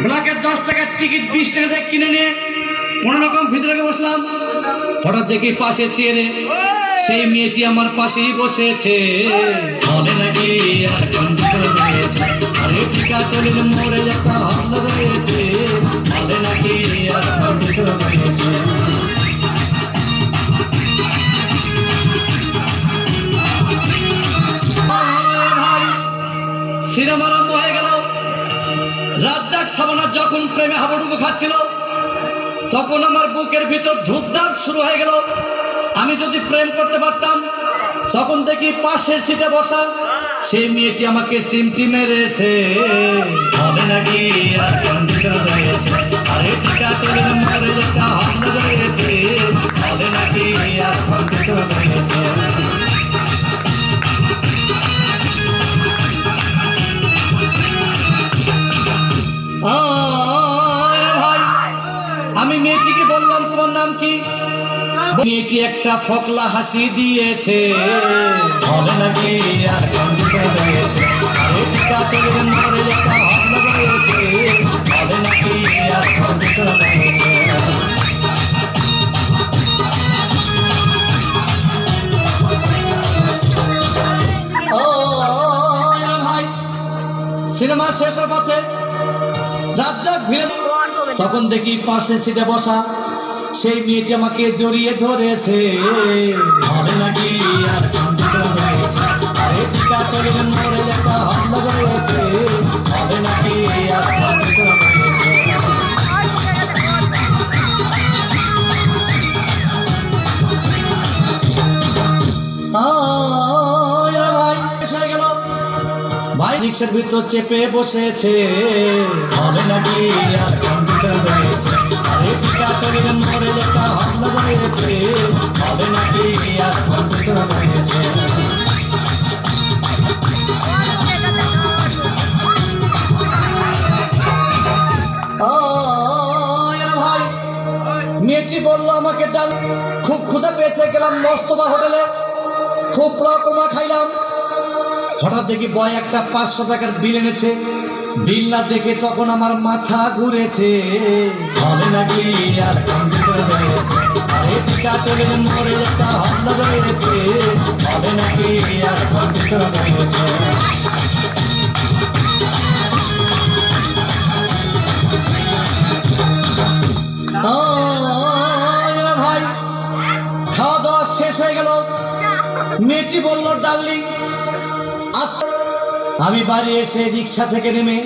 ব্লকের 10 টাকার টিকিট 20 টাকা দিয়ে কিনে নিয়ে কোনো রকম ভিতরে বসলাম। হঠাৎ দেখি পাশে চেয়ারে সেই মেয়েটি আমার পাশেই বসেছে। বলে নাকি আর কন্ডিশন রয়েছে, আরে টিকাতলির মোড়ে একটা হল রয়েছে। বলে নাকি আর কন্ডিশন রয়েছে। সিনেমা আরম্ভ হয়ে গেল। রাজ্জাক সাবানা যখন প্রেমে হাবুডুবু খাচ্ছিল তখন আমার বুকের ভিতর ধূপধাপ শুরু হয়ে গেল। আমি যদি প্রেম করতে পারতাম, তখন দেখি পাশের সিটে বসা সেই মেয়েটি আমাকে সিমটি মেরেছে। বলে নাকি আর কন্ডিশন রয়েছে, আরে টিকাতলির মোড়ে একটা হল রয়েছে। বলে নাকি আর কন্ডিশন রয়েছে। ভাই, আমি মেয়েটিকে বললাম তোমার নাম কি? মেয়েটি একটা ফকলা হাসি দিয়েছে। বলে নাকি আর কন্ডিশন রয়েছে, আরে টিকাতলির মোড়ে একটা হল রয়েছে। বলে নাকি আর কন্ডিশন রয়েছে। ভাই, সিনেমা শেষের পথে রাজ্জাক ভিড়ে তখন দেখি পাশে সিটে বসা সেই মেয়েটি আমাকে জড়িয়ে ধরেছে। বলে নাকি আর কন্ডিশন রয়েছে, আরে টিকাতলির মোড়ে একটা হল রয়েছে। বলে নাকি আর কন্ডিশন রয়েছে। ভাই রিক্সার ভিতর চেপে বসেছে। বলে নাকি আর কন্ডিশন রয়েছে, আরে টিকাতলির মোড়ে একটা হল রয়েছে। বলে নাকি আর কন্ডিশন রয়েছে। ভাই, মেয়েটি বললো আমাকে ডাল, খুব ক্ষুধা পেয়েছে, গেলাম মস্তবা হোটেলে, খুব রকমা খাইলাম। হঠাৎ দেখি বয় একটা 500 টাকার বিল এনেছে। বিল না দেখে তখন আমার মাথা ঘুরেছে। বলে নাকি আর কন্ডিশন রয়েছে, আরে টিকাতলির মোড়ে একটা হল রয়েছে। বলে নাকি আর কন্ডিশন রয়েছে। ভাই, খাওয়া দাওয়া শেষ হয়ে গেল। মেয়েটি বলল ডার্লিং, আমি বাড়ি এসে রিক্সা থেকে নেমে